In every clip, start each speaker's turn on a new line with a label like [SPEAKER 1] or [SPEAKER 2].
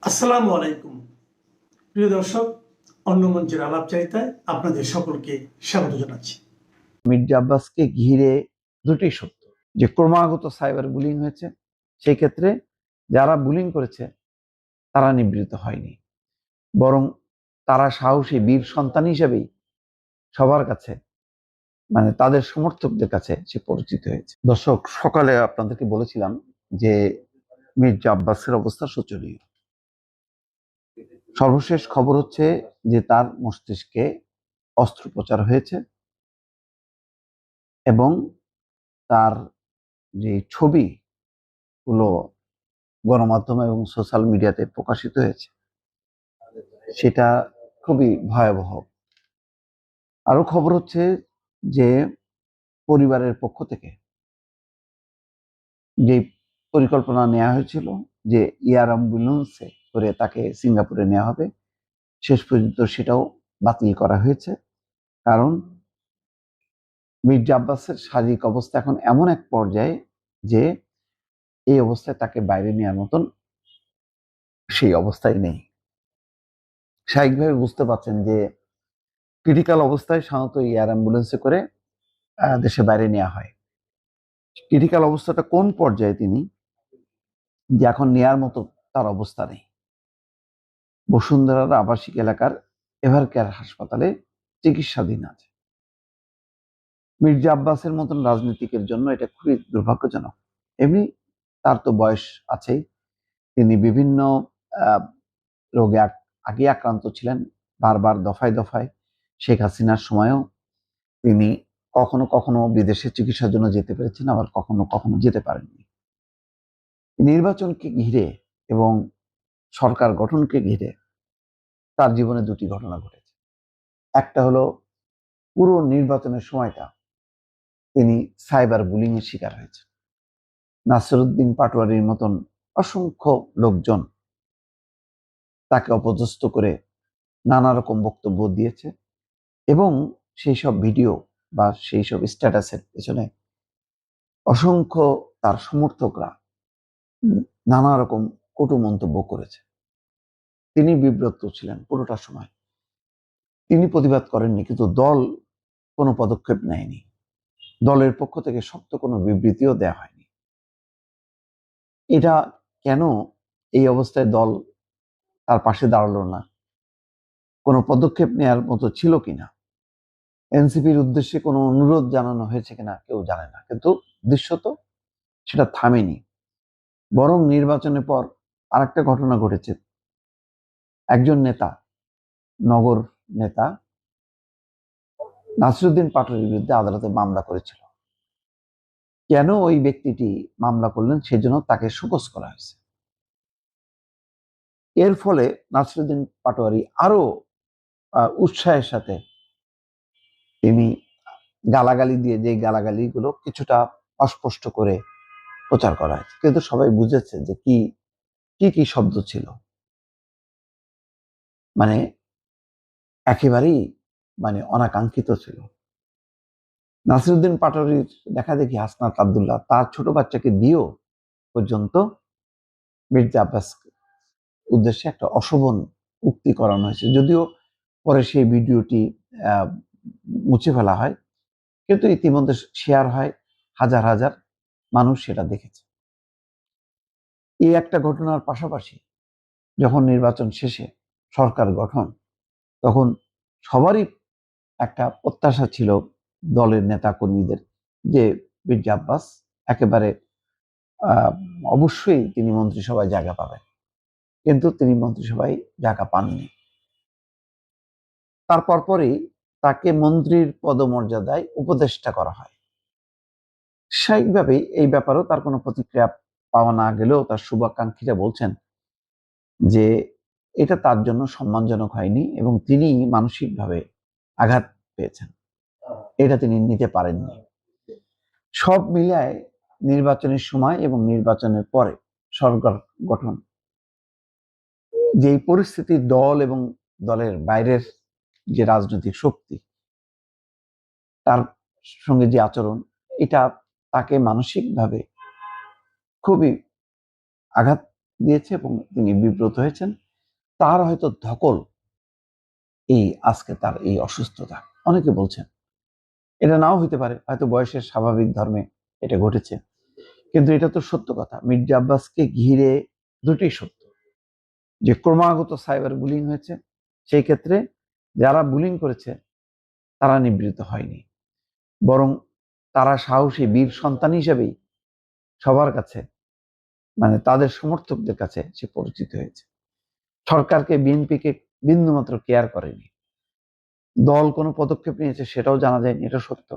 [SPEAKER 1] আসসালামু আলাইকুম প্রিয় দর্শক, অন্য মঞ্চের আলাপচারিতায় আপনাদের সকলকে স্বাগত জানাচ্ছি।
[SPEAKER 2] মির্জা আব্বাসকে ঘিরে দুটি সত্য, যে ক্রমাগত সাইবার বুলিং হয়েছে, সেই ক্ষেত্রে যারা বুলিং করেছে তারা নিবৃত্ত হয়নি, বরং তারা সাহসী বীর সন্তান হিসেবেই সবার কাছে, মানে তাদের সমর্থকদের কাছে সে পরিচিত হয়েছে। দর্শক, সকালে আপনাদেরকে বলেছিলাম যে মির্জা আব্বাসের অবস্থা শোচনীয়। সর্বশেষ খবর হচ্ছে যে তার মস্তিষ্কে অস্ত্রোপচার হয়েছে এবং তার যে ছবিগুলো গণমাধ্যম এবং সোশ্যাল মিডিয়াতে প্রকাশিত হয়েছে সেটা খুবই ভয়াবহ। আরো খবর হচ্ছে যে পরিবারের পক্ষ থেকে যে পরিকল্পনা নেওয়া হয়েছিল যে এয়ার অ্যাম্বুলেন্সে করে তাকে সিঙ্গাপুরে নেওয়া হবে, শেষ পর্যন্ত সেটাও বাতিল করা হয়েছে। কারণ মির্জা আব্বাসের শারীরিক অবস্থা এখন এমন এক পর্যায়ে যে এই অবস্থায় তাকে বাইরে নেওয়ার মতন সেই অবস্থায় নেই। স্বাভাবিকভাবে বুঝতে পারছেন যে ক্রিটিক্যাল অবস্থায় সাধারণত এয়ার অ্যাম্বুলেন্সে করে দেশে বাইরে নেওয়া হয়। ক্রিটিক্যাল অবস্থাটা কোন পর্যায়ে তিনি, যে এখন নেয়ার মতো তার অবস্থা নেই। বসুন্ধরার আবাসিক এলাকার এভারকেয়ার হাসপাতালে চিকিৎসাধীন আছে। মির্জা আব্বাসের মতন রাজনীতিকের জন্য এটা খুবই দুর্ভাগ্যজনক। এমনি তার তো বয়স আছেই, তিনি বিভিন্ন আহ, রোগে আগে আক্রান্ত ছিলেন, বারবার দফায় দফায়। শেখ হাসিনার সময়ও তিনি কখনো কখনো বিদেশে চিকিৎসার জন্য যেতে পেরেছেন, আবার কখনো কখনো যেতে পারেননি। নির্বাচনকে ঘিরে এবং সরকার গঠনকে ঘিরে তার জীবনে দুটি ঘটনা ঘটেছে। একটা হলো পুরো নির্বাচনের সময়টা তিনি সাইবার বুলিং এর শিকার হয়েছে। নাসিরউদ্দিন পাটোয়ারির মতন অসংখ্য লোকজন তাকে অপদস্থ করে নানা রকম বক্তব্য দিয়েছে এবং সেই সব ভিডিও বা সেই সব স্ট্যাটাসের পেছনে অসংখ্য তার সমর্থকরা নানা রকম কটু মন্তব্য করেছে। তিনি বিব্রত ছিলেন পুরোটা সময়। তিনি প্রতিবাদ করেননি, কিন্তু দল কোনো পদক্ষেপ নেয়নি। দলের পক্ষ থেকে শক্ত কোনো বিবৃতিও দেওয়া হয়নি। এটা কেন এই অবস্থায় দল তার পাশে দাঁড়ালো না, কোনো পদক্ষেপ নেওয়ার মতো ছিল কিনা, এনসিপির উদ্দেশ্যে কোনো অনুরোধ জানানো হয়েছে কিনা কেউ জানে না, কিন্তু দৃশ্যত সেটা থামেনি। বরং নির্বাচনের পর আরেকটা ঘটনা ঘটেছে। একজন নেতা, নগর নেতা নাসিরউদ্দিন পাটোয়ারির বিরুদ্ধে আদালতে মামলা করেছিল। কেন ওই ব্যক্তিটি মামলা করলেন সেজন্য তাকে শোকজ করা হয়েছে। এর ফলে নাসিরউদ্দিন পাটোয়ারি আরো উৎসাহের সাথে তিনি গালাগালি দিয়ে, যে গালাগালিগুলো কিছুটা অস্পষ্ট করে প্রচার করা হয়েছে, কিন্তু সবাই বুঝেছে যে কি কি কি শব্দ ছিল, মানে একেবারেই অনাকাঙ্ক্ষিত ছিল। নাসিরউদ্দিন পাটোয়ারির দেখা দেখি হাসনাত আব্দুল্লাহ তার ছোট বাচ্চাকে দিয়েও পর্যন্ত মির্জা আব্বাস উদ্দেশ্যে একটা অশোভন উক্তি করানো হয়েছে, যদিও পরে সেই ভিডিওটি মুছে ফেলা হয়, কিন্তু ইতিমধ্যে শেয়ার হয়, হাজার হাজার মানুষ সেটা দেখেছে। এই একটা ঘটনার পাশাপাশি যখন নির্বাচন শেষে সরকার গঠন, তখন সবারই একটা প্রত্যাশা ছিল দলের নেতা কর্মীদের যে মির্জা আব্বাস একেবারে অবশ্যই তিনি মন্ত্রিসভায় জায়গা পাবেন, কিন্তু তিনি মন্ত্রিসভায় জায়গা পাননি। তারপর পরই তাকে মন্ত্রীর পদমর্যাদায় উপদেষ্টা করা হয়। স্বাভাবিকভাবেই এই ব্যাপারেও তার কোনো প্রতিক্রিয়া পাওয়া না গেলেও তার শুভাকাঙ্ক্ষীরা বলছেন যে এটা তার জন্য সম্মানজনক হয়নি এবং তিনি মানসিকভাবে আঘাত পেয়েছেন, এটা তিনি নিতে পারেননি। সব মিলায় নির্বাচনের সময় এবং নির্বাচনের পরে সরকার গঠন, যেই পরিস্থিতি, দল এবং দলের বাইরের যে রাজনৈতিক শক্তি তার সঙ্গে যে আচরণ, এটা তাকে মানসিকভাবে খুবই আঘাত দিয়েছে এবং তিনি বিব্রত হয়েছেন। তার হয়তো ধকল এই আজকে তার এই অসুস্থতা, অনেকে বলছেন এটা নাও হইতে পারে, হয়তো বয়সের স্বাভাবিক ধর্মে এটা ঘটেছে, কিন্তু এটা তো সত্য কথা। মির্জা আব্বাসকে ঘিরে দুটি সত্য, যে ক্রমাগত সাইবার বুলিং হয়েছে, সেই ক্ষেত্রে যারা বুলিং করেছে তারা নিবৃত্ত হয়নি, বরং তারা সাহসী বীর সন্তান হিসেবেই সবার কাছে, মানে তাদের সমর্থকদের কাছে সে পরিচিত হয়েছে। সরকারকে, বিএনপিকে বিন্দুমাত্র কেয়ার করেনি। দল কোনো পদক্ষেপ নিয়েছে সেটাও জানা যায়নি, এটা সত্য।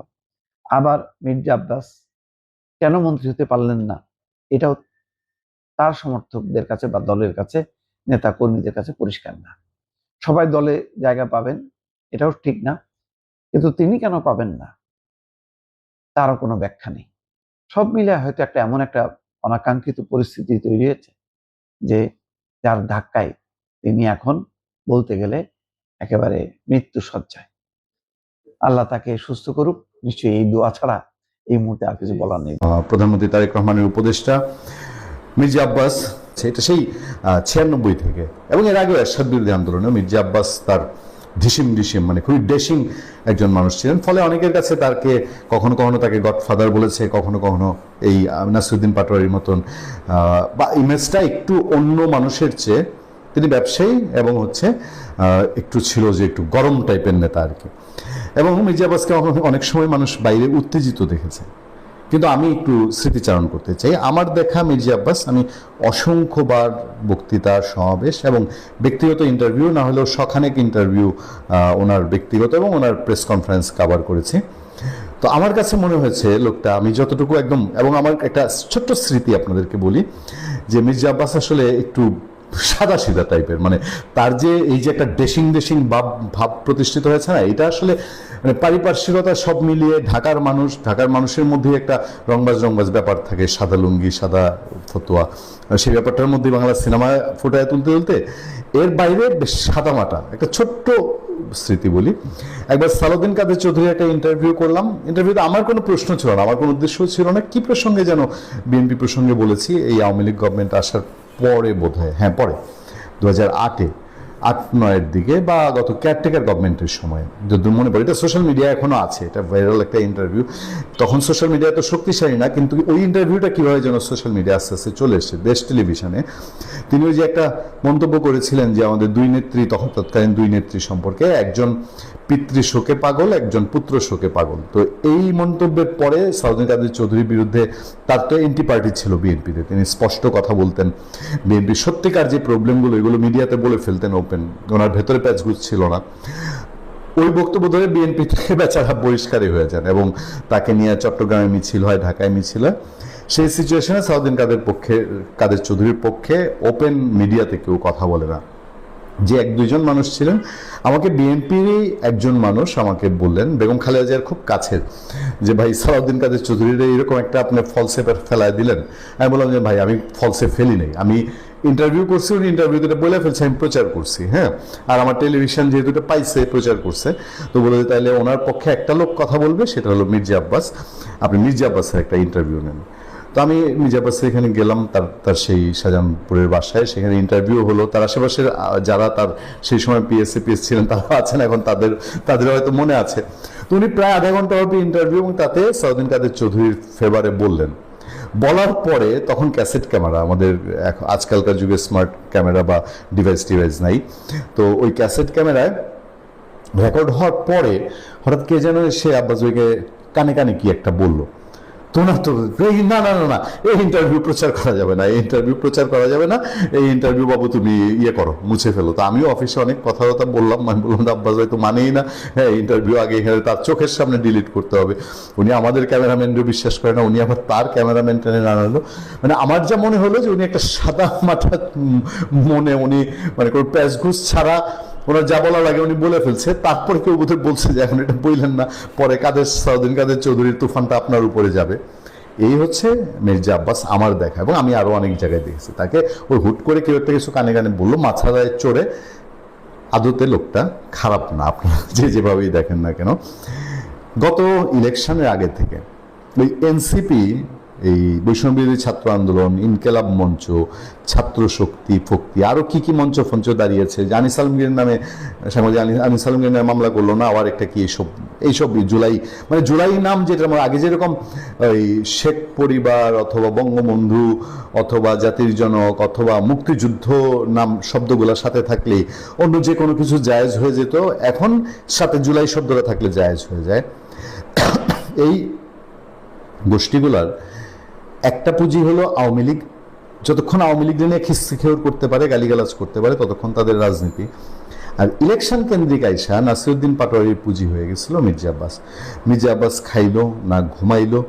[SPEAKER 2] আবার মির্জা আব্বাস কেন মন্ত্রী হতে পারলেন না, এটাও তার সমর্থকদের কাছে বা দলের কাছে, নেতা কর্মীদের কাছে পরিষ্কার না। সবাই দলে জায়গা পাবেন এটাও ঠিক না, কিন্তু তিনি কেন পাবেন না তারও কোনো ব্যাখ্যা নেই। সব মিলে হয়তো একটা এমন একটা অনাকাঙ্ক্ষিত পরিস্থিতি তৈরি হয়েছে যে যার ধাক্কায় তিনি এখন বলতে গেলে একেবারে মৃত্যু সজ্জায়। আল্লাহ তাকে সুস্থ করুক, নিশ্চয়ই এই দোয়া ছাড়া এই মুহূর্তে আর কিছু বলার নেই।
[SPEAKER 3] প্রধানমন্ত্রী তারেক রহমানের উপদেষ্টা মির্জা আব্বাস, এটা সেই 96 থেকে, এবং এর আগে এরশাদ বিরোধী আন্দোলনে মির্জা আব্বাস তার ঢিসিম মানে খুবই ডেশিং একজন মানুষ ছিলেন। ফলে অনেকের কাছে তাকে কখনো কখনো তাকে গডফাদার বলেছে, কখনো কখনো এই নাসিরুদ্দিন পাটোয়ারির মতন বা ইমেজটা একটু অন্য মানুষের চেয়ে, তিনি ব্যবসায়ী এবং একটু ছিল যে একটু গরম টাইপের নেতা আর কি। এবং মির্জা আব্বাসকে অনেক সময় মানুষ বাইরে উত্তেজিত দেখেছে। কিন্তু আমি একটু স্মৃতিচারণ করতে চাই। আমার দেখা মির্জা আব্বাস, আমি অসংখ্যবার বক্তৃতা, সমাবেশ এবং ব্যক্তিগত ইন্টারভিউ, না হলেও শখানেক ইন্টারভিউ ওনার ব্যক্তিগত এবং ওনার প্রেস কনফারেন্স কভার করেছি। তো আমার কাছে মনে হয়েছে লোকটা, আমি যতটুকু একদম, এবং আমার একটা ছোট্ট স্মৃতি আপনাদেরকে বলি, যে মির্জা আব্বাস আসলে একটু সাদা সিধা টাইপের, মানে তার যে এই যে একটা ডেশিং ভাব প্রতিষ্ঠিত হয়েছে না, এটা আসলে মানে পারিপার্শ্বিকতা সব মিলিয়ে ঢাকার মানুষের মধ্যে একটা রংবাজ ব্যাপার থাকে, সাদা লুঙ্গি, সাদা ফতোয়া, সেই ব্যাপারটার মধ্যে বাংলা সিনেমা ফুটায় তুলতে এর বাইরে বেশ সাদামাটা একটা ছোট্ট স্মৃতি বলি। একবার সালাউদ্দিন কাদের চৌধুরী একটা ইন্টারভিউ করলাম। ইন্টারভিউতে আমার কোনো প্রশ্ন ছিল না, আমার কোনো উদ্দেশ্য ছিল না। কি প্রসঙ্গে যেন, বিএনপি প্রসঙ্গে বলেছি, এই আওয়ামী লীগ গভর্নমেন্ট আসার পরে বোধহয়, হ্যাঁ পরে 2008-এ 8-9-এর দিকে, বা গত কেয়ারটেকার গভর্নমেন্টের সময়, যদি মনে পড়ে। এটা সোশ্যাল মিডিয়া এখনো আছে, এটা ভাইরাল একটা ইন্টারভিউ। তখন সোশ্যাল মিডিয়া তো শক্তিশালী না, কিন্তু ওই ইন্টারভিউটা কিভাবে যেন সোশ্যাল মিডিয়া আস্তে আস্তে চলে এসছে, দেশ টেলিভিশনে। তিনি ওই যে একটা মন্তব্য করেছিলেন যে আমাদের তৎকালীন দুই নেত্রী সম্পর্কে, একজন পিতৃ শোকে পাগল, একজন পুত্র শোকে পাগল। তো এই মন্তব্যের পরে সালাউদ্দিন কাদের চৌধুরীর বিরুদ্ধে, তার তো এন্টি পার্টি ছিল বিএনপিতে, তিনি স্পষ্ট কথা বলতেন, বিএনপির সত্যিকার যে প্রবলেমগুলো এগুলো মিডিয়াতে বলে ফেলতেন ওপেন, ওনার ভেতরে প্যাচগুজ ছিল না। ওই বক্তব্য ধরে বিএনপি থেকে বেচারা বহিষ্কারই হয়ে যান এবং তাকে নিয়ে চট্টগ্রামে মিছিল হয়, ঢাকায় মিছিল হয়। সেই সিচুয়েশনে সালাউদ্দিন কাদের চৌধুরীর পক্ষে ওপেন মিডিয়াতে কেউ কথা বলে না। যে 1-2 জন মানুষ ছিলেন, আমাকে বিএনপিরই একজন মানুষ আমাকে বললেন, বেগম খালেদা জিয়ার খুব কাছের, যে ভাই সালাউদ্দিন কাদের চৌধুরীর এরকম একটা আপনি ফলসে ফেলায় দিলেন। আমি বললাম যে ভাই আমি ফলসে ফেলি নাই, আমি ইন্টারভিউ করছি, উনি ইন্টারভিউতে বলে ফেলছে, আমি প্রচার করছি, হ্যাঁ, আর আমার টেলিভিশন যেহেতু এটা পাইছে, প্রচার করছে। তো বলে তাইলে ওনার পক্ষে একটা লোক কথা বলবে, সেটা হলো মির্জা আব্বাস, আপনি মির্জা আব্বাসের একটা ইন্টারভিউ নেন। তো আমি মির্জা আব্বাসের এখানে গেলাম, তার সেই শাহজাহানপুরের বাসায়, সেখানে ইন্টারভিউ হলো। তার আশেপাশের যারা তার সেই সময় পিএস ছিলেন তারা আছেন, এখন তাদের হয়তো মনে আছে। তো উনি প্রায় আধা ঘন্টা হবে ইন্টারভিউ, এবং তাতে সালাউদ্দিন কাদের চৌধুরীর ফেভারে বললেন। বলার পরে তখন ক্যাসেট ক্যামেরা, আমাদের আজকালকার যুগে স্মার্ট ক্যামেরা বা ডিভাইস নাই, তো ওই ক্যাসেট ক্যামেরায় রেকর্ড হওয়ার পরে হঠাৎ কে যেন সে আব্বাস ভাইকে কানে কি একটা বললো। তো না এই ইন্টারভিউ প্রচার করা যাবে না, এই ইন্টারভিউ বাবু তুমি করো, মুছে ফেলো। তো আমিও অফিসে অনেক কথাবার্তা বললাম, আমি বললাম আব্বাস ভাই তো মানেই না, হ্যাঁ ইন্টারভিউ আগে এখানে তার চোখের সামনে ডিলিট করতে হবে। উনি আমাদের ক্যামেরাম্যানও বিশ্বাস করে না, উনি আবার তার ক্যামেরাম্যান টেনে আনালো। মানে আমার যা মনে হলো যে উনি একটা সাদা মাথা মনে, উনি মানে কোনো প্যাচঘুষ ছাড়া ওনার যা বলা লাগে উনি বলে ফেলছে। তারপরে কেউ বোধহয় বলছে যে এখন এটা বললেন না, পরে সালাউদ্দিন কাদের চৌধুরীর তুফানটা আপনার উপরে যাবে। এই হচ্ছে মির্জা আব্বাস আমার দেখা, এবং আমি আরো অনেক জায়গায় দেখেছি তাকে। ওই হুট করে কেউ একটা কিছু কানে বললো, মাথায় চড়ে। আদতে লোকটা খারাপ না, আপনারা যেভাবেই দেখেন না কেন। গত ইলেকশনের আগে থেকে ওই এনসিপি এই বৈষম্যবিরোধী ছাত্র আন্দোলন, ইনকেলাব মঞ্চ, ছাত্র শক্তি ফক্তি, আরো কি কি মঞ্চ ফঞ্চ দাঁড়িয়েছে, যে আনিস আলমগীরের নামে সাংবাদিক আনিস আলমগীরের নামে মামলা করলো না, আবার একটা কি এইসব জুলাই, মানে জুলাই নাম যেটা আগে যেরকম ওই শেখ পরিবার অথবা বঙ্গবন্ধু অথবা জাতির জনক অথবা মুক্তিযুদ্ধ নাম শব্দগুলোর সাথে থাকলে অন্য যে কোনো কিছু জায়েজ হয়ে যেত, এখন সাথে জুলাই শব্দটা থাকলে জায়েজ হয়ে যায়। এই গোষ্ঠীগুলার একটা পুঁজি হলো আওয়ামী লীগ। যতক্ষণ আওয়ামী লীগ নিয়ে খিস্তিখেউর করতে পারে, গালিগালাজ করতে পারে, ততক্ষণ তাদের রাজনীতি। আর ইলেকশন কেন্দ্রিক আইসা নাসিরউদ্দিন পাটোয়ারির পুঁজি হয়ে গেছিল মির্জা আব্বাস। মির্জা আব্বাস খাইলো না ঘুমাইলো,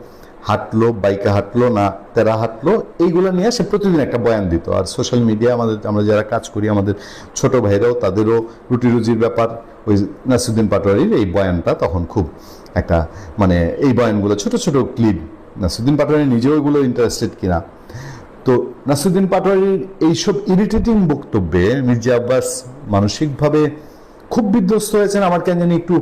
[SPEAKER 3] হাঁটলো, বাইকে হাঁটলো না তেরা হাঁটলো, এইগুলো নিয়ে সে প্রতিদিন একটা বয়ান দিত। আর সোশ্যাল মিডিয়া আমরা যারা কাজ করি, আমাদের ছোট ভাইরাও, তাদেরও রুটি রুজির ব্যাপার। ওই নাসিরউদ্দিন পাটোয়ারির এই বয়ানটা তখন খুব একটা, মানে এই বয়ানগুলো ছোট ছোট ক্লিপ, নাসিরউদ্দিন পাটোয়ারি নিজেও এগুলো ইন্টারেস্টেড কিনা। তো নাসিরউদ্দিন পাটোয়ারির এইসব ইরিটেটিং বক্তব্যে মির্জা আব্বাস মানসিকভাবে খুব বিধ্বস্ত হয়েছেন। আমার কেন জানি একটু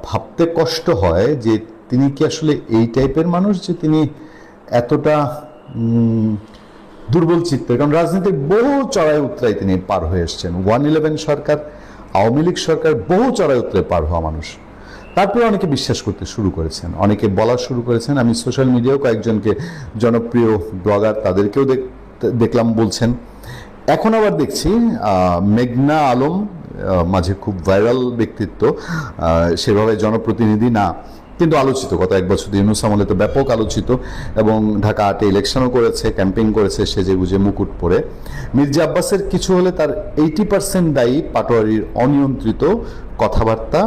[SPEAKER 3] ভাবতে কষ্ট হয় যে তিনি কি আসলে এই টাইপের মানুষ, যে তিনি এতটা দুর্বল চিত্তের। কারণ রাজনীতির বহু চড়াই উতরাই তিনি পার হয়ে এসছেন। 111 সরকার, আওয়ামী লীগ সরকার, বহু চড়াই উতরে পার হওয়া মানুষ। তারপরে অনেকে বিশ্বাস করতে শুরু করেছেন, অনেকে বলা শুরু করেছেন। আমি সোশ্যাল মিডিয়াও কয়েকজনকে, জনপ্রিয় ব্লগার, তাদেরকেও দেখলাম বলছেন। এখন আবার দেখছি মেঘনা আলম, মাঝে খুব ভাইরাল ব্যক্তিত্ব, সেভাবে জনপ্রতিনিধি না, কিন্তু আলোচিত, গত এক বছর ইউনূস আমলে তো ব্যাপক আলোচিত, এবং ঢাকা 8-এ ইলেকশনও করেছে, ক্যাম্পেইন করেছে সেজে গুজে মুকুট পরে। মির্জা আব্বাসের কিছু হলে তার 80% দায়ী পাটোয়ারির অনিয়ন্ত্রিত কথাবার্তা।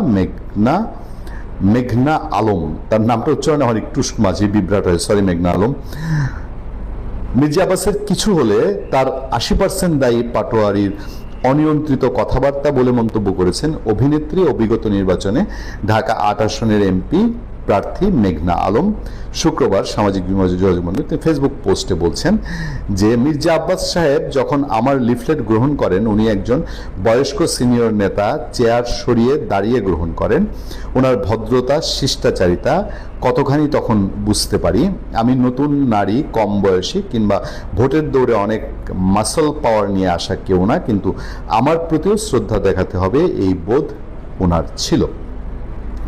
[SPEAKER 3] মেঘনা আলম, তার নামটা উচ্চারণ আমার একটু মাঝে বিভ্রাট হয়, সরি মেঘনা আলম। মির্জা আব্বাসের কিছু হলে তার 80% দায়ী পাটোয়ারির অনিয়ন্ত্রিত কথাবার্তা বলে মন্তব্য করেছেন অভিনেত্রী ও বিগত নির্বাচনে ঢাকা 8 আসনের এমপি প্রার্থী মেঘনা আলম। শুক্রবার সামাজিক যোগাযোগ মাধ্যমে তিনি ফেসবুক পোস্টে বলছেন যে, মির্জা আব্বাস সাহেব যখন আমার লিফলেট গ্রহণ করেন, উনি একজন বয়স্ক সিনিয়র নেতা, চেয়ার সরিয়ে দাঁড়িয়ে গ্রহণ করেন। ওনার ভদ্রতা, শিষ্টাচারিতা কতখানি তখন বুঝতে পারি। আমি নতুন নারী, কম বয়সী কিংবা ভোটের দৌড়ে অনেক মাসল পাওয়ার নিয়ে আসা কেউ না, কিন্তু আমার প্রতিও শ্রদ্ধা দেখাতে হবে, এই বোধ ওনার ছিল।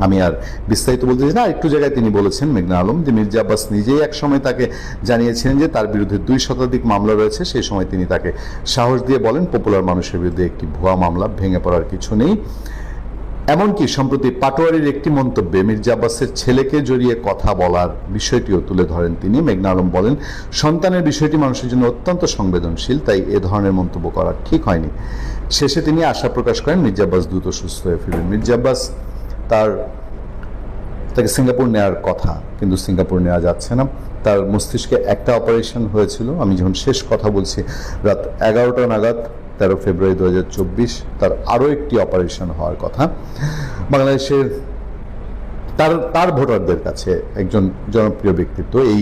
[SPEAKER 3] আমি আর বিস্তারিত বলতে চাই না। একটু জায়গায় তিনি বলেছেন মেঘনা আলম যে মির্জা আব্বাস নিজেই এক সময় তাকে জানিয়েছিলেন যে তার বিরুদ্ধে 2 শতাধিক মামলা রয়েছে। সেই সময় তিনি তাকে সাহস দিয়ে বলেন, পপুলার মানুষের বিরুদ্ধে একটি ভুয়া মামলা, ভেঙে পড়ার কিছু নেই। এমনকি সম্প্রতি পাটোয়ারির একটি মন্তব্যে মির্জা আব্বাসের ছেলেকে জড়িয়ে কথা বলার বিষয়টিও তুলে ধরেন তিনি। মেঘনা আলম বলেন, সন্তানের বিষয়টি মানুষের জন্য অত্যন্ত সংবেদনশীল, তাই এ ধরনের মন্তব্য করা ঠিক হয়নি। শেষে তিনি আশা প্রকাশ করেন মির্জা আব্বাস দ্রুত সুস্থ হয়ে ফিরবেন। মির্জা আব্বাস তাকে সিঙ্গাপুর নেওয়ার কথা, কিন্তু সিঙ্গাপুর নেওয়া যাচ্ছে না। তার মস্তিষ্কে একটা অপারেশন হয়েছিল। আমি যখন শেষ কথা বলছি রাত 11টা নাগাদ, 13 ফেব্রুয়ারি 2024, তার আরও একটি অপারেশন হওয়ার কথা। বাংলাদেশের তার ভোটারদের কাছে একজন জনপ্রিয় ব্যক্তিত্ব। এই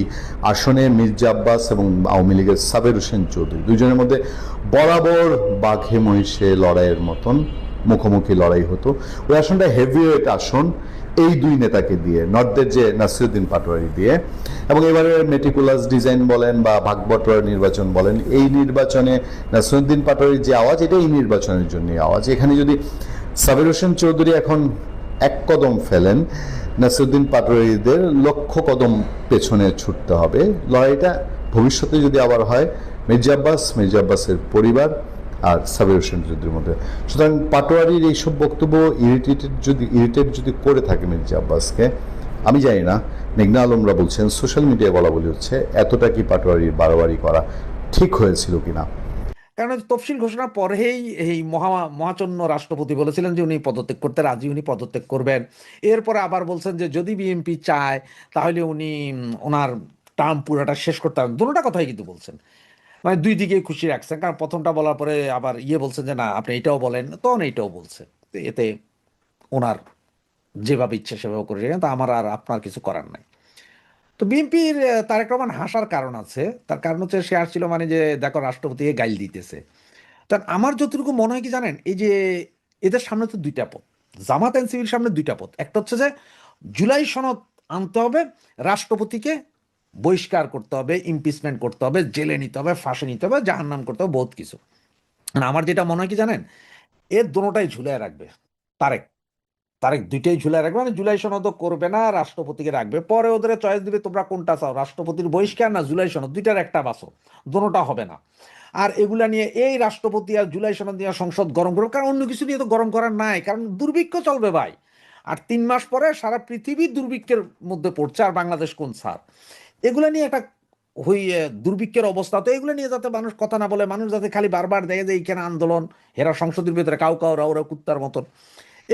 [SPEAKER 3] আসনে মির্জা আব্বাস এবং আওয়ামী লীগের সাবের হোসেন চৌধুরী, দুজনের মধ্যে বরাবর বাঘে মহিষে লড়াইয়ের মতন মুখোমুখি লড়াই হতো। ওই আসনটা হেভিওয়েট আসন, এই দুই নেতাকে দিয়ে, নর্থের যে নাসিরউদ্দিন পাটোয়ারি দিয়ে। এবং এবারে মেটিকুলাস ডিজাইন বলেন বা ভাগবটোয়ার নির্বাচন বলেন, এই নির্বাচনে নাসিরউদ্দিন পাটোয়ারির যে আওয়াজ, এটা এই নির্বাচনের জন্য আওয়াজ। এখানে যদি সাবের হোসেন চৌধুরী এখন 1 কদম ফেলেন, নাসিরউদ্দিন পাটোয়ারিদের লক্ষ কদম পেছনে ছুটতে হবে। লড়াইটা ভবিষ্যতে যদি আবার হয় মির্জা আব্বাসের পরিবার আর সাবের হোসেন চৌধুরীর মধ্যে। সুতরাং পাটোয়ারির এইসব বক্তব্য ইরিটেট যদি করে থাকে মির্জা আব্বাসকে, আমি জানি না, মেঘনা আলমরা বলছেন, সোশ্যাল মিডিয়ায় বলা বলি হচ্ছে, এতটা কি পাটোয়ারির বাড়াবাড়ি করা ঠিক হয়েছিল কিনা।
[SPEAKER 4] কারণ তফসিল ঘোষণার পরেই এই মহাচন্য রাষ্ট্রপতি বলেছিলেন যে উনি পদত্যাগ করতে রাজি, উনি পদত্যাগ করবেন। এরপরে আবার বলছেন যে যদি বিএনপি চায় তাহলে উনি ওনার টার্ম পুরোটা শেষ করতে হবে। দুটোটা কথাই কিন্তু বলছেন, মানে দুই দিকে খুশি রাখছেন। কারণ প্রথমটা বলার পরে আবার বলছেন যে না আপনি এটাও বলেন, তখন এইটাও বলছে। এতে ওনার যেভাবে ইচ্ছে সেভাবে করে রেখেন, তা আমার আর আপনার কিছু করার নাই। তো বিএনপির তারেক রহমান হাসার কারণ আছে। তার কারণ হচ্ছে সে আসছিল মানে যে দেখো রাষ্ট্রপতিকে গাইল দিতেছে। তা আমার যতটুকু মনে হয় কি জানেন, এই যে এদের সামনে তো 2টা পথ, জামাত এনসিপির সামনে 2টা পথ। একটা হচ্ছে যে জুলাই সনদ আনতে হবে, রাষ্ট্রপতিকে বহিষ্কার করতে হবে, ইমপিচমেন্ট করতে হবে, জেলে নিতে হবে, ফাঁসি নিতে হবে, জাহান্নাম করতে হবে, বহুত কিছু। আর আমার যেটা মনে হয় কি জানেন, এর দোনোটাই ঝুলিয়ে রাখবে তারেক। তারেক দুইটাই ঝুলিয়ে রাখবে, মানে জুলাই সনদও করবে না, রাষ্ট্রপতিকে রাখবে, পরে ওদের চয়েস দিবে তোমরা কোনটা চাও, রাষ্ট্রপতির বহিষ্কার না জুলাই সনদ, দুইটার একটা বাসো, দোনোটা হবে না। আর এগুলা নিয়ে এই রাষ্ট্রপতি আর জুলাই সনদ নিয়ে সংসদ গরম করবে, কারণ অন্য কিছু নিয়ে তো গরম করার নাই, কারণ দুর্ভিক্ষ চলবে ভাই। আর 3 মাস পরে সারা পৃথিবী দুর্ভিক্ষের মধ্যে পড়ছে, আর বাংলাদেশ কোন ছাড়। এগুলো নিয়ে একটা হইয়ে দুর্ভিক্ষের অবস্থা, তো এগুলো নিয়ে যাতে মানুষ কথা না বলে, মানুষ যাতে খালি বারবার দেখে যে এইখানে আন্দোলন, হেরা সংসদের ভিতরে কাউ কাউ ওরা কুত্তার মতন,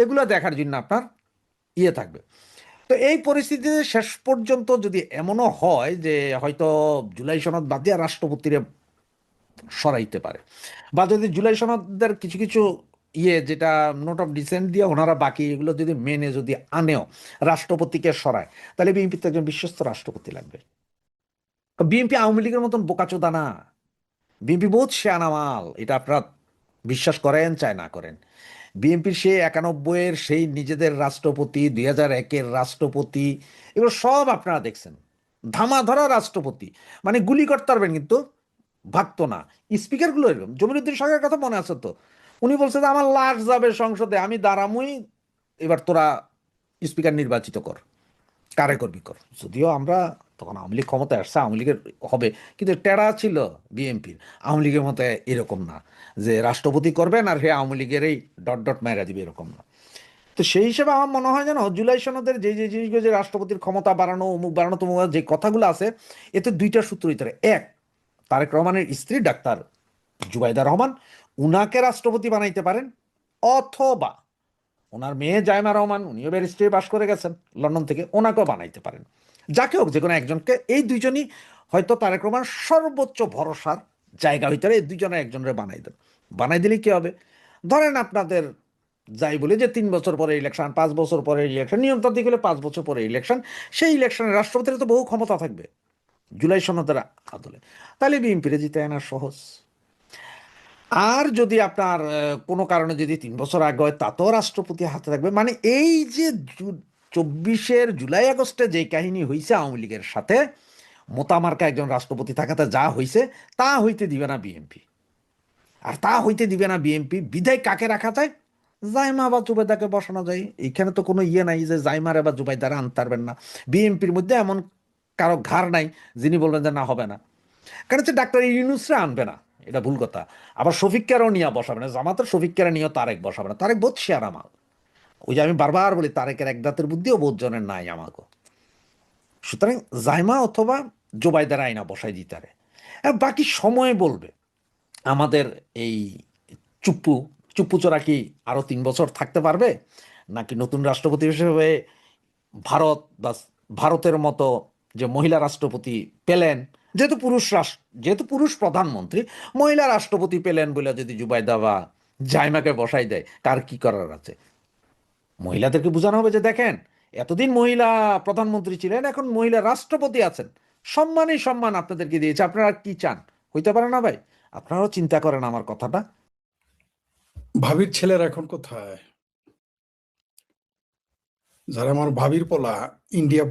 [SPEAKER 4] এগুলো দেখার জন্য আপনার ইয়ে থাকবে। তো এই পরিস্থিতিতে শেষ পর্যন্ত যদি এমনও হয় যে হয়তো জুলাই সনদ বাদ দিয়ে রাষ্ট্রপতিরে সরাইতে পারে, বা যদি জুলাই সনদের কিছু কিছু ইয়ে যেটা নোট অফ ডিসেন্ট দিয়ে ওনারা বাকি এগুলো যদি মেনে যদি আনেও রাষ্ট্রপতিকে সরায়, তাহলে বিএনপিতে একজন বিশ্বস্ত রাষ্ট্রপতি লাগবে। বিএনপি আওয়ামী লীগের মতন বোকাচোদা না, বিএনপি বহুত শেয়ানা মাল, এটা আপনারা বিশ্বাস করেন চাই না করেন। বিএনপির সেই 91-এর সেই নিজেদের রাষ্ট্রপতি, 2001-এর রাষ্ট্রপতি, এগুলো সব আপনারা দেখছেন, ধামাধরা রাষ্ট্রপতি, মানে গুলি করতে পারবেন কিন্তু ভাগতো না। স্পিকারগুলো এরকম, জমিরুদ্দিন সরকারের কথা মনে আছে তো, উনি বলছে যে আমার লাশ যাবে সংসদে, আমি দাঁড়ামুই, এবার তোরা স্পিকার নির্বাচিত কর, কারে করবি কর। যদিও আমরা তখন আওয়ামী লীগ ক্ষমতায় আসছে, আওয়ামী লীগের হবে, কিন্তু টেরা ছিল বিএনপির, আওয়ামী লীগের মতো এরকম না যে রাষ্ট্রপতি করবেন আর হে আওয়ামী লীগেরই ডট ডট মায়েরা দিবে, এরকম না। তো সেই হিসেবে আমার মনে হয় যেন জুলাই সনদের যে যে জিনিসগুলো, যে রাষ্ট্রপতির ক্ষমতা বাড়ানো, অমুক বাড়ানো তমুক বাড়ানো, যে কথাগুলো আছে, এতে দুইটা সূত্র ভিতরে, এক, তারেক রহমানের স্ত্রী ডাক্তার জুবাইদা রহমান, উনাকে রাষ্ট্রপতি বানাইতে পারেন, অথবা ওনার মেয়ে জায়মা রহমান, উনিও ব্যারিস্টারি পাশ করে গেছেন লন্ডন থেকে, ওনাকেও বানাইতে পারেন। যাকে হোক, যে কোনো একজনকে, এই দুইজনই হয়তো তারেক রহমান সর্বোচ্চ ভরসার জায়গা ভিতরে এই দুইজনের একজনের বানাই দেন। বানাই দিলে কি হবে, ধরেন আপনাদের যাই বলি যে 3 বছর পরে ইলেকশন, 5 বছর পরে ইলেকশন, নিয়মতান্ত্রিক হলে 5 বছর পরে ইলেকশন, সেই ইলেকশনে রাষ্ট্রপতির তো বহু ক্ষমতা থাকবে জুলাই সনদের আদলে, তাহলে বিএনপিরে জিতে আনা সহজ। আর যদি আপনার কোনো কারণে যদি 3 বছর আগে হয়, তাতেও রাষ্ট্রপতি হাতে থাকবে। মানে এই যে 24-এর জুলাই আগস্টে যে কাহিনী হয়েছে আওয়ামী লীগের সাথে, মোতামার্কা একজন রাষ্ট্রপতি থাকাতে যা হয়েছে, তা হইতে দিবে না বিএনপি। আর তা হইতে দিবে না বিএনপি বিধায় কাকে রাখা যায়, জাইমা বা জুবেদাকে বসানো যায়। এইখানে তো কোনো ইয়ে নাই যে জাইমারে বা জুবাইদারে আনতে পারবেন না, বিএনপির মধ্যে এমন কারো ঘাড় নাই যিনি বলবেন যে না হবে না। কারণ হচ্ছে ডাক্তার ইউনূসরা আনবে না, এটা ভুল কথা। আবার শফিককেও নিয়ে বসাবে না, জামাতের শফিককে নিয়ে তারেক বসাবে না, তারেক বহুত শেয়ারা মাল। ওই যে আমি বারবার বলি, তারেকের এক দাঁতের বুদ্ধিও বহুত জনের নাই আমাকে। সুতরাং জাইমা অথবা জোবাইদার আইনা বসাই দিতে পারে। বাকি সময় বলবে আমাদের এই চুপ্পু চুপ্পু চোরা কি আরো 3 বছর থাকতে পারবে, নাকি নতুন রাষ্ট্রপতি হিসেবে ভারত বা ভারতের মতো যে মহিলা রাষ্ট্রপতি পেলেন, যেহেতু পুরুষ প্রধানমন্ত্রী, মহিলা রাষ্ট্রপতি পেলেন বলে যদি জুবাইদা বা জাইমাকে বসাই দেয়, কার কি করার আছে। মহিলাদেরকে বোঝানো হবে যে দেখেন, এতদিন মহিলা প্রধানমন্ত্রী ছিলেন, এখন মহিলা রাষ্ট্রপতি আছেন, সম্মানই সম্মান আপনাদেরকে দিয়েছে, আপনারা কি চান। হইতে পারে না ভাই, আপনারাও চিন্তা করেন আমার কথাটা।
[SPEAKER 5] ভাবির ছেলেরা এখন কোথায়? যারা আমার ভাবির পোলা ইন্ডিয়া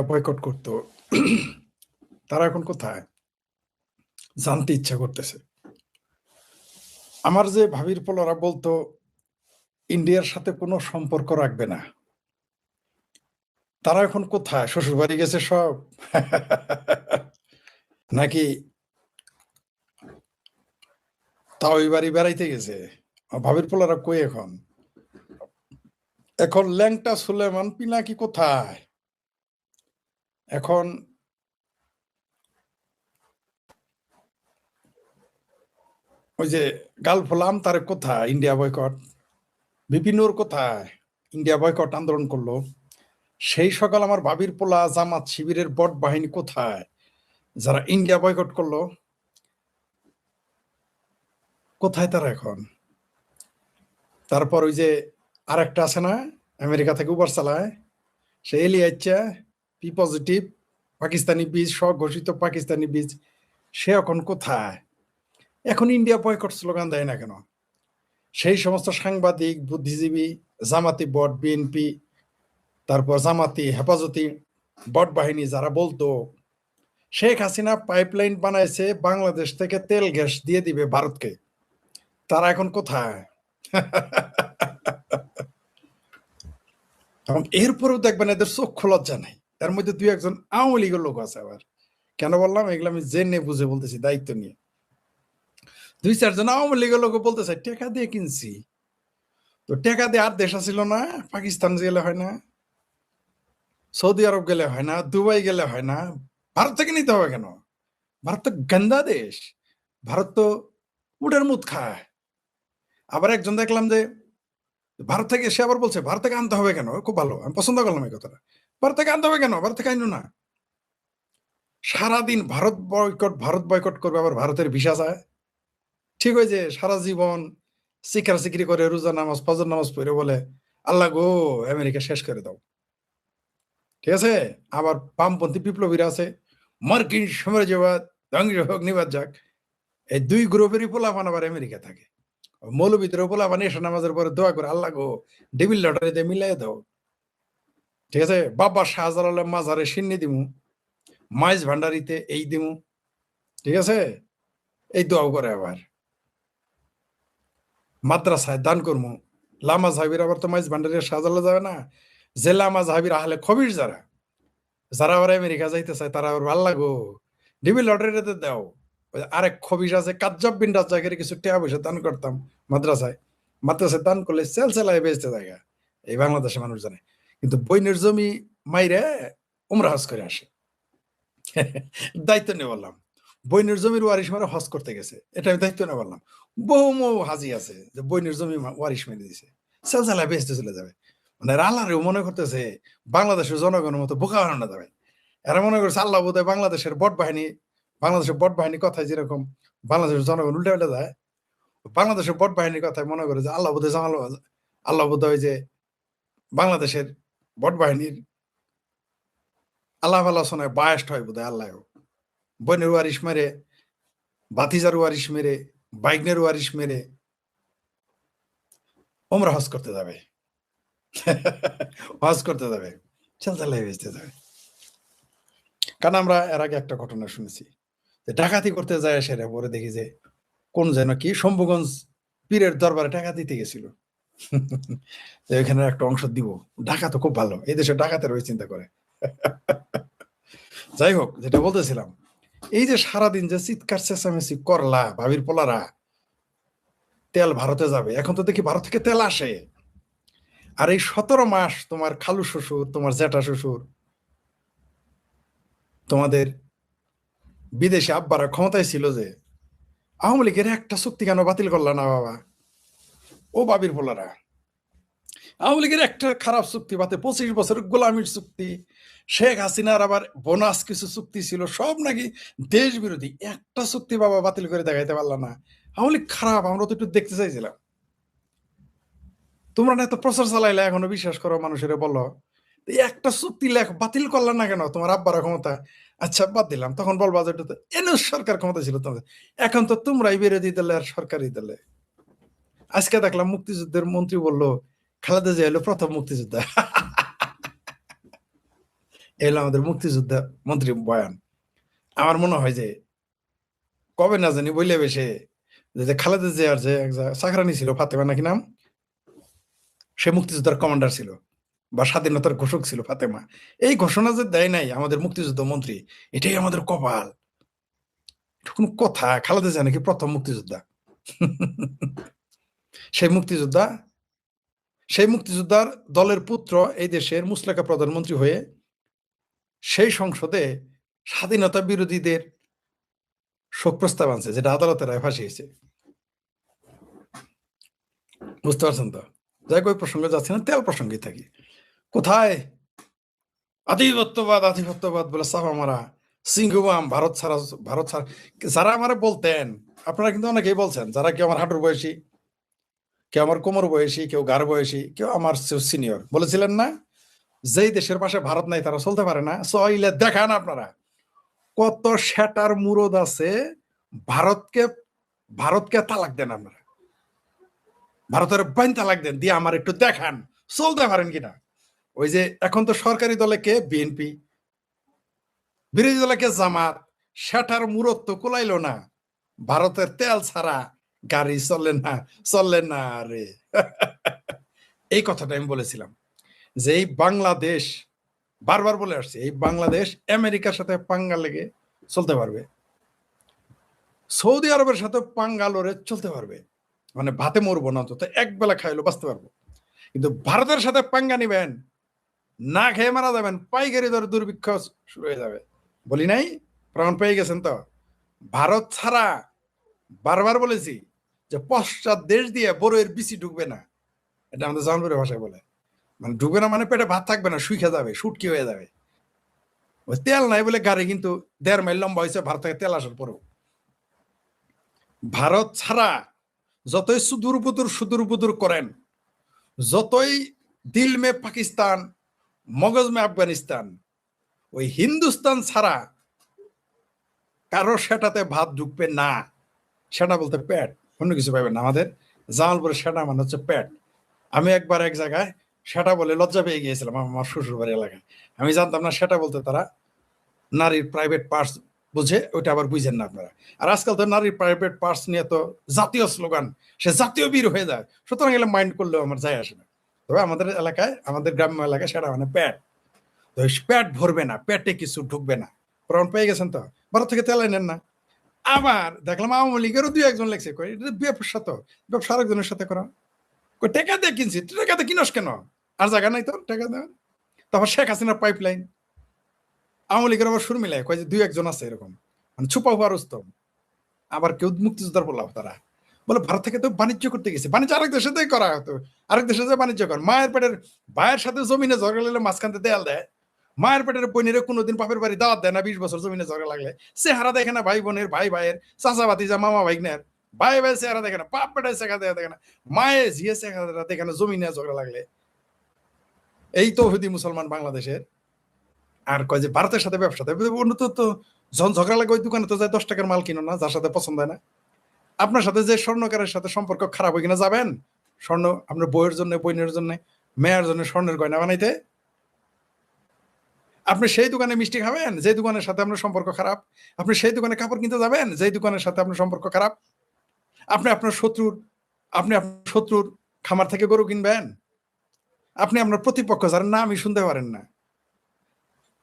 [SPEAKER 5] বয়কট করতো, তারা এখন কোথায় জানতে ইচ্ছা করতেছে। আমার যে ভাবির পোলারা বলতো ইন্ডিয়ার সাথে কোনো সম্পর্ক রাখবে না, তারা এখন কোথায়? শ্বশুর বাড়ি গেছে সব নাকি তাও ওই বাড়ি বেড়াইতে গেছে? ভাবির পোলারা কই এখন? এখন ল্যাংটা সুলেমান পিনাকি কোথায়? এখন ওই যে গালফোলাম তার কোথায়? India boycott. বিপিনুর কোথায়? ইন্ডিয়া বয়কট আন্দোলন করলো। সেই সকাল আমার ভাবির পোলা জামাত শিবিরের বট বাহিনী কোথায়, যারা ইন্ডিয়া বয়কট করলো? কোথায় তারা এখন? তারপর ওই যে আরেকটা আছে না, আমেরিকা থেকে উবার চালায়, সে এলিয়াচ্ছা পি পজিটিভ পাকিস্তানি বীজ, স্বঘোষিত পাকিস্তানি বীজ, সে এখন কোথায়? এখন ইন্ডিয়া বয়কট স্লোগান দেয় না কেন? সেই সমস্ত সাংবাদিক, বুদ্ধিজীবী, জামাতি বট, বিএনপি, তারপর জামাতি হেফাজতি বট বাহিনী যারা বলতো শেখ হাসিনা পাইপলাইন বানাইছে, বাংলাদেশ থেকে তেল গ্যাস দিয়ে দিবে ভারতকে। তারা এখন কোথায়? এবং এরপরেও দেখবেন এদের চক্ষু লজ্জা নাই। এর মধ্যে দুই একজন আওয়ামী লীগের লোক আছে আবার। কেন বললাম এগুলো? আমি জেনে বুঝে বলতেছি, দায়িত্ব নিয়ে। দুই চারজন আওয়ামী লীগের লোক বলতেছে টাকা দিয়ে কিনছি। তো টাকা দিয়ে আর দেশ ছিল না, পাকিস্তান গেলে হয় না, সৌদি আরব গেলে হয় না, দুবাই গেলে হয় না, ভারত থেকে নিতে হবে কেন? ভারত তো গন্দা দেশ, ভারত তো উটের মুদ খায়। আবার একজন দেখলাম যে ভারত থেকে, সে আবার বলছে ভারত থেকে আনতে হবে কেন? খুব ভালো, আমি পছন্দ করলাম এই কথাটা। ভারত থেকে আনতে হবে কেন? ভারত থেকে আইনো না। সারাদিন ভারত বয়কট করবে, আবার ভারতের ভিসা চায়। ঠিক হয়েছে, সারা জীবন শিকার সিকরি করে, রোজা নামাজ, ফজর নামাজ পড়ে বলে আল্লাহ গো আমেরিকা শেষ করে দাও। ঠিক আছে, আবার বামপন্থী বিপ্লবীরা আছে, মার্কিন সাম্রাজ্যবাদ ধ্বংস হোক, নিবাদ যাক। এই দুই গ্রুপেরই পোলাপান আবার আমেরিকা থাকে। মৌলবীদের পোলাপান এসে নামাজের পরে দোয়া করে আল্লাহ গো ডেবিল লটারিতে মিলাই দাও। ঠিক আছে, বাবা শাহজালালের মাজারে সিন্নি দিমু, মাইজ ভান্ডারিতে এই দিমু। ঠিক আছে, এই দোয়াও করে। আবার মাদ্রাসায় দান করমু, লামা সাহাবির আবার তো মাইজ ভান্ডারির শাহজালা যাবে না। যে লামা সাহাবির আহলে খবির যারা যারা আবার আমেরিকা যাইতে চায়, তারা আবার আল্লাহ গো ডিবি লটারিতে দাও। আরেক খবিস আছে কাজ্জাব বিন রাজ্জাকের কিছু টাকা পয়সা দান করতাম মাদ্রাসায়। মাদ্রাসায় দান করলে সেল সেলায় বেচতে জায়গা, এই বাংলাদেশের মানুষ জানে। কিন্তু বইনের জমি মাইরে উমরা হজ করে আসে। দায়িত্ব নিয়ে বললাম, বইনের জমির ওয়ারিশ মারে হজ করতে গেছে, এটা আমি দায়িত্ব নিয়ে বললাম। বহু মৌ হাজি আছে যে বইনের জমি ওয়ারিশ মেরে দিছে, সেল সেলায় বেচতে চলে যাবে। মানে আল্লাহরেও মনে করতেছে বাংলাদেশের জনগণের মতো বোকা বানানো যাবে। এরা মনে করছে আল্লাহ বোধহয় বাংলাদেশের বট বাহিনী কথায় যেরকম বাংলাদেশের জনগণ উল্টে উল্টে যায়, বাংলাদেশের বট বাহিনীর কথায় মনে করে যে আল্লাহ বোধহয় যে বাংলাদেশের বট বাহিনীর আল্লাহ আলোচনায় বায়াস্ট হয় বোধহয়। আল্লাহ বইনের ওয়ারিশ মেরে, বাতিজার ওয়ারিশ মেরে, বাইকনের ওয়ারিশ মেরে ওমরা হজ করতে যাবে। হজ করতে যাবে, চালাই বেচতে যাবে। কারণ আমরা এর আগে একটা ঘটনা শুনেছি যে ডাকাতি করতে যায়, সেটা পরে দেখি যে কোন যেন কি শম্ভুগঞ্জ পীরের দরবারে টাকা দিতে গেছিল। এখানে একটা অংশ দিব। ঢাকা তো খুব ভালো, এই দেশে ডাকাতের ওই চিন্তা করে। যাই হোক, যেটা বলতেছিলাম, এই যে সারাদিন যে চিৎকার চেঁচামেচি করলা ভাবির পোলারা তেল ভারতে যাবে, এখন তো দেখি ভারত থেকে তেল আসে। আর এই 17 মাস তোমার খালু শ্বশুর, তোমার জ্যাঠা শ্বশুর, তোমাদের বিদেশি আব্বারা ক্ষমতায় ছিল যে, আওয়ামী লীগের একটা চুক্তি কেন বাতিল করলা না বাবা? ও বাবির পোলারা, আওয়ামী লীগের একটা খারাপ চুক্তি বাতিল, 25 বছরের গোলামির চুক্তি, শেখ হাসিনার আবার বোনাস কিছু চুক্তি ছিল, সব নাকি দেশ বিরোধী। একটা চুক্তি বাবা বাতিল করে দেখাইতে পারলা না। আওয়ামী লীগ খারাপ, আমরা তো একটু দেখতে চাইছিলাম। তোমরা না এত প্রচার চালাইলে, এখনো বিশ্বাস করো, মানুষের বলো একটা চুক্তি বাতিল করলা না কেন? তোমার আব্বারা ক্ষমতা, আচ্ছা বাদ দিলাম, তখন বলবা যে এনএস সরকার ক্ষমতা ছিল তোমাদের। এখন তো তোমরাই বিরোধী দলে আর সরকারি দলে। আজকে দেখলাম মুক্তিযুদ্ধের মন্ত্রী বললো খালেদা জিয়া হলো প্রথম মুক্তিযোদ্ধা। এলো আমাদের মুক্তিযোদ্ধা মন্ত্রী বয়ান। আমার মনে হয় যে কবে না জানি বইলে বেশে যে খালেদা জিয়ার যে চাকরানি ছিল, ফাতেমা নাকি নাম, সে মুক্তিযোদ্ধার কমান্ডার ছিল বা স্বাধীনতার ঘোষক ছিল ফাতেমা। এই ঘোষণা যে দেয় নাই আমাদের মুক্তিযুদ্ধ মন্ত্রী, এটাই আমাদের কপাল। এটা কোন কথা? খালেদা জিয়া নাকি প্রথম মুক্তিযোদ্ধা। সেই মুক্তিযোদ্ধার দলের পুত্র এই দেশের মুসলেকা প্রধানমন্ত্রী হয়ে সেই সংসদে স্বাধীনতা বিরোধীদের শোক প্রস্তাব আনছে, যেটা আদালতের রায় ফাঁসিয়েছে। বুঝতে পারছেন তো? যাই ওই প্রসঙ্গে যাচ্ছে না, তেল প্রসঙ্গে থাকি। কোথায় আধিপত্যবাদ বলে চাপা মারা, সিংহবাম, ভারত ছাড়া। যারা আমার বলতেন, আপনারা কিন্তু অনেকেই বলছেন, যারা কেউ আমার হাঁটুর বয়সী, কেউ আমার কোমর বয়সী, কেউ গার বয়সী, কেউ আমার সিনিয়র, বলেছিলেন না যেই দেশের পাশে ভারত নাই তারা চলতে পারে না। সইলে দেখান আপনারা কত শ্যাটার মুরদ আছে। ভারতকে তালাক দেন, আপনারা ভারতের বাইন তালাক দেন, দিয়ে আমার একটু দেখান চলতে পারেন কিনা। ওই যে এখন তো সরকারি দলে কে? বিএনপি। বিরোধী দলকে জামাত সেটার মূরত্ব কুলাইলো না, ভারতের তেল ছাড়া গাড়ি চলে না রে। এই কথাটা আমি বলেছিলাম যে এই বাংলাদেশ, বারবার বলে আসছে, এই বাংলাদেশ আমেরিকার সাথে পাঙ্গা লেগে চলতে পারবে, সৌদি আরবের সাথে পাঙ্গা লড়ে চলতে পারবে, মানে ভাতে মরবো না, অন্তত এক বেলা খাইলো বাঁচতে পারবো। কিন্তু ভারতের সাথে পাঙ্গা নিবেন, না খেয়ে মারা যাবেন, পাইকারি দরে দুর্ভিক্ষ শুরু হয়ে যাবে। বলি নাই? প্রমাণ পেয়ে গেছেন তো। ভারত ছাড়া, বারবার বলেছি যে পশ্চাৎ দেশ দিয়ে বড়ের বিচি ঢুকবে না, এটা আমাদের জামালপুরের ভাষায় বলে। মানে ঢুকবে না মানে পেটে ভাত থাকবে না, শুইখা যাবে, শুটকি হয়ে যাবে। ওই তেল নাই বলে গাড়ি কিন্তু 1.5 মাইল লম্বা হয়েছে ভারত থেকে তেল আসার পরেও। ভারত ছাড়া যতই সুদূর বুদুর করেন, যতই দিল মে পাকিস্তান মগজ মে আফগানিস্তান, ওই হিন্দুস্তান ছাড়া কারো সেটাতে ভাত ঢুকবে না। সেটা বলতে পেট, অন্য কিছু পাবেন না। আমাদের জামালপুরের সেটা মানে হচ্ছে পেট। আমি একবার এক জায়গায় সেটা বলে লজ্জা পেয়ে গিয়েছিলাম আমার শ্বশুর বাড়ি এলাকায়। আমি জানতাম না সেটা বলতে তারা নারীর প্রাইভেট পার্টস বুঝে, ওইটা আবার বুঝেন না আপনারা। আর আজকাল তো নারীর প্রাইভেট পার্টস নিয়ে তো জাতীয় স্লোগান, সে জাতীয় বীর হয়ে যায়, সুতরাং এগুলো মাইন্ড করলেও আমার যায় আসে না। তবে আমাদের এলাকায়, আমাদের গ্রাম্য এলাকায় সেটা মানে পেট। তো পেট ভরবে না, পেটে কিছু ঢুকবে না। প্রমাণ পেয়ে গেছেন তো। ভারত থেকে তেল নেন না। আবার দেখলাম আওয়ামী লীগেরও 2-1 লেখছে, এটা ব্যবসা, তো ব্যবসা আরেকজনের সাথে করা। টাকা দিয়ে কিনছি, টাকাতে কিনস কেন? আর জায়গা নাই তো টাকা দেওয়ার। তারপর শেখ হাসিনার পাইপলাইন, আওয়ামী লীগের আবার সুর মিলায় কয় যে 2-1 আছে এরকম, মানে ছুপা হওয়ার উস্তম। আবার কেউ মুক্তিযোদ্ধার বললাম, তারা বলে ভারত থেকে তো বাণিজ্য করতে গেছে। বাণিজ্য আরেক দেশে থেকে করা হতো, আরেক দেশে যে বাণিজ্য কর। মায়ের পেটের ভাইয়ের সাথে জমিনে ঝগড়া লাগলে মাঝখানতে দেয়াল দেয়। মায়ের পেটের বোনের কোনোদিন বাপের বাড়ি দাওয়াত দেয় না, 20 বছর জমিনে ঝগড়া লাগলে। চেহারা দেখে না ভাই বোনের, ভাই ভাইয়ের, চাচা ভাতিজা, মামা ভাইগনের, ভাই ভাই চেহারা দেখে না, বাপ বেটায় চেহারা দেখে না, মায়ে ঝিয়ে চেহারা দেখে না জমিনে ঝগড়া লাগলে। এই তো হুদি মুসলমান বাংলাদেশের। আর কয় যে ভারতের সাথে ব্যবসা, অন্য তো যখন ঝগড়া লাগে ওই দোকানে তো যায় 10 টাকার মাল কিনো না, যার সাথে পছন্দ হয় না। আপনার সাথে যে স্বর্ণকারের সাথে সম্পর্ক খারাপ হয়ে কিনা যাবেন স্বর্ণ আপনার বইয়ের জন্য, বোনের জন্য, মেয়ের জন্য স্বর্ণের গয়না বানাইতে? আপনি সেই দোকানে মিষ্টি খাবেন যে দোকানের সাথে আপনার সম্পর্ক খারাপ? আপনি সেই দোকানে কাপড় কিনতে যাবেন যে দোকানের সাথে আপনার সম্পর্ক খারাপ? আপনি আপনার শত্রুর খামার থেকে গরু কিনবেন? আপনি আপনার প্রতিপক্ষ যার নামই শুনতে পারেন না,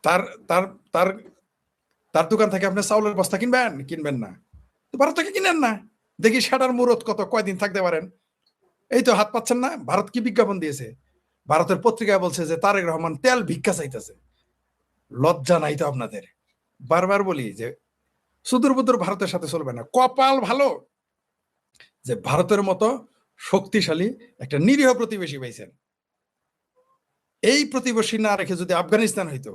[SPEAKER 5] তার তার তার তার দোকান থেকে আপনি চাউলের বস্তা কিনবেন না? তো ভারত থেকে কিনেন না, দেখি সেটার মুরত কত, কয়দিন থাকতে পারেন। এই তো হাত পাচ্ছেন না। ভারত কি বিজ্ঞাপন দিয়েছে? ভারতের পত্রিকায় বলছে যে তারেক রহমান তেল ভিক্ষা চাইতেছে। লজ্জা নাই তো আপনাদের? বারবার বলি যে সুদূর বুদূর ভারতের সাথে চলবে না। কপাল ভালো যে ভারতের মতো শক্তিশালী একটা নিরীহ প্রতিবেশী পাইছেন। এই প্রতিবেশী না রেখে যদি আফগানিস্তান হইতো,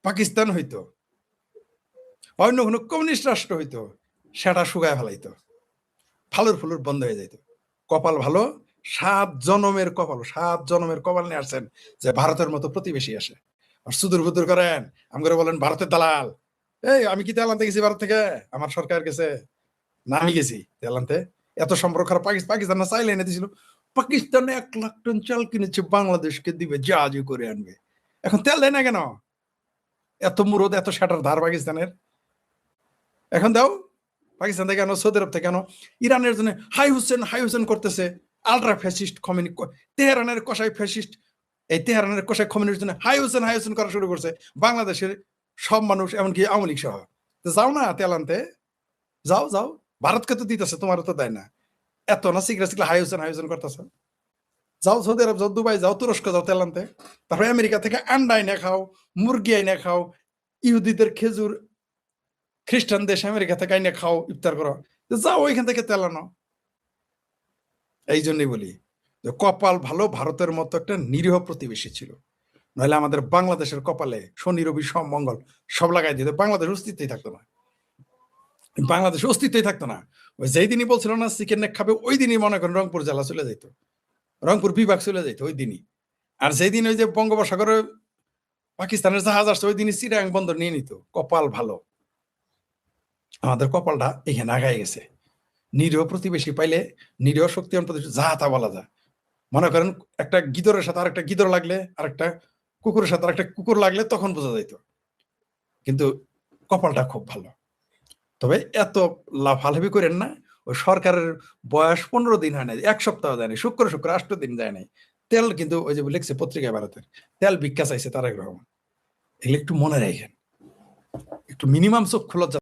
[SPEAKER 5] পাকিস্তান হইতো, অন্য কোনো কমিউনিস্ট রাষ্ট্র হইতো, সেটা শুকায় ফেলাইতো, ফালুর ফুলুর বন্ধ হয়ে যেত। কপাল ভালো, 7 জনমের কপাল নিয়ে আসছেন যে ভারতের মতো প্রতিবেশী আসে। আর সুদূর বুদূর করেন, আমাকে বলেন ভারতের দালাল। এই আমি কি তেল আনতে গেছি ভারত থেকে? আমার সরকার গেছে না, আমি গেছি তেল আনতে। এত সম্পর্ক খারাপ? পাকিস্তান না চাইলে এনে দিয়েছিল। পাকিস্তানে 1 লাখ টন চাল কিনেছে, বাংলাদেশকে দিবে, জাহাজে করে আনবে। এখন তেল দেয় না কেন? এত মুরদ, এত শাটার ধার পাকিস্তানের। এখন দাও, পাকিস্তান থেকে আনো, সৌদি আরব থেকে আনো। ইরানের জন্য হাই হুসেন করতেছে, আলট্রা ফ্যাসিস্ট তেহরানের কষাই ফ্যাসিস্ট। এই তেহরানের কষাই খমেনির জন্য হাই হুসেন করা শুরু করছে বাংলাদেশের সব মানুষ, এমনকি আওয়ামী লীগ সহ। তো যাও না তেল আনতে, যাও। ভারতকে তো দিতেছে, তোমারও তো দেয় না। এত না সিগরা হাই হুসেন করতেছে। যাও সৌদি আরব যাও, দুবাই যাও, তুরস্ক যাও তেল আনতে। তারপরে আমেরিকা থেকে আন্ডা আইনে খাও, মুরগি আইনে খাও, ইহুদিদের খেজুর খ্রিস্টান দেশ আমেরিকা থেকে আইনে খাও, ইফতার করো। যাও ওইখান থেকে তেল আনো। এই জন্যই বলি যে কপাল ভালো, ভারতের মতো একটা নিরীহ প্রতিবেশী ছিল। নইলে আমাদের বাংলাদেশের কপালে শনি রবি সব মঙ্গল সব লাগাই দিত, বাংলাদেশ অস্তিত্বই থাকতো না। ওই যেই দিনই বলছিল না চিকেন নেক খাবে, ওই দিনই মনে করেন রংপুর জেলা চলে যেত, রংপুর বিভাগ চলে যেত ওই দিনই। আর যেই দিন ওই যে বঙ্গোপসাগরে পাকিস্তানের জাহাজ আসছে, ওই দিনই চিটাগাং বন্দর নিয়ে নিত। কপাল ভালো, আমাদের কপালটা এখানে আগায় গেছে। নিরীহ প্রতিবেশী পাইলে, নিরীহ শক্তিমান প্রতিবেশী যা তা বলা যায়। মনে করেন একটা গিদরের সাথে আরেকটা গিদর লাগলে, আরেকটা কুকুরের সাথে আরেকটা কুকুর লাগলে তখন বোঝা যাইতো। কিন্তু কপালটা খুব ভালো। তবে এত লাফালাফি করেন না। ওই সরকারের বয়স 15 দিন হয় নাই, 1 সপ্তাহ যায় নাই, শুক্র 8 দিন যায় নাই। তেল কিন্তু ওই যে লিখছে পত্রিকায় ভারতের, তেল ভিক্ষা চাইছে তারেক রহমান। এগুলো একটু মনে রাখেন, একটু মিনিমাম চক্ষু লজ্জা